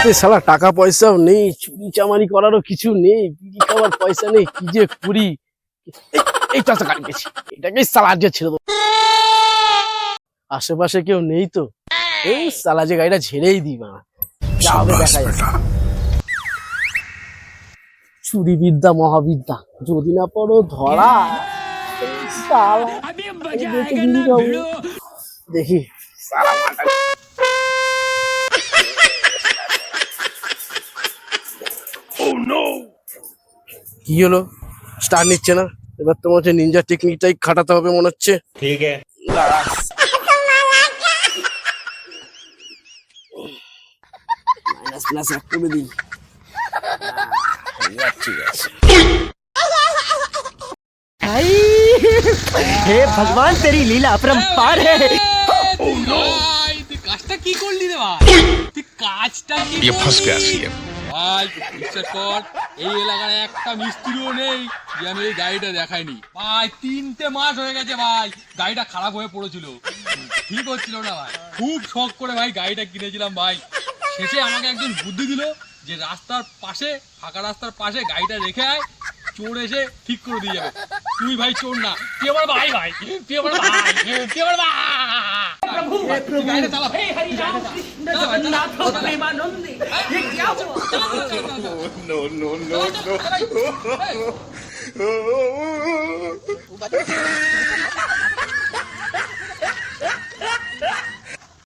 হাতে শালা টাকা পয়সাও নেই, চুরি চামারি করারও কিছু নেই, বিড়ি খাওয়ার পয়সা নেই, কি যে করি। এই তো গাড়ি গেছি, এটাকে শালা আজকে ছেড়ে দেবো। আশেপাশে কেউ নেই তো, এই শালা যে গাড়িটা ছেড়েই দিই মা, যা হবে দেখা যাবে। চুরি বিদ্যা মহাবিদ্যা, যদি না পড়ো ধরা। শালা দেখি কি হলো, স্টার্ট নিচ্ছে না। এবার তোমার হচ্ছে নিনজা টেকনিকটাই খাটাতে হবে মনে হচ্ছে। ঠিক আছে মাইনাস প্লাস এক করে দিই। ঠিক আছে। हे भगवान तेरी लीला अपरंपार है। ভাই তুই কাজটা কি করলি রে ভাই, তুই কাজটা কি ভাই? বিশ্বাস কর, এই এলাকার একটা মিস্ত্রিও নেই যে আমি এই গাড়িটা দেখাইনি ভাই। 3টে মাস হয়ে গেছে ভাই, গাড়িটা খারাপ হয়ে পড়েছিল, ঠিক হচ্ছিল না ভাই। খুব শখ করে ভাই গাড়িটা কিনেছিলাম ভাই। শেষে আমাকে একজন বুদ্ধি দিল যে রাস্তার পাশে, ফাঁকা রাস্তার পাশে গাড়িটা রেখে আয়, চোর এসে ঠিক করে দিয়ে যাবে। তুই ভাই চোর না, তুই আমার ভাই, ভাই তুই আমার ভাই, তুই আমার ভাই। গাড়িটা চালা ভাই, no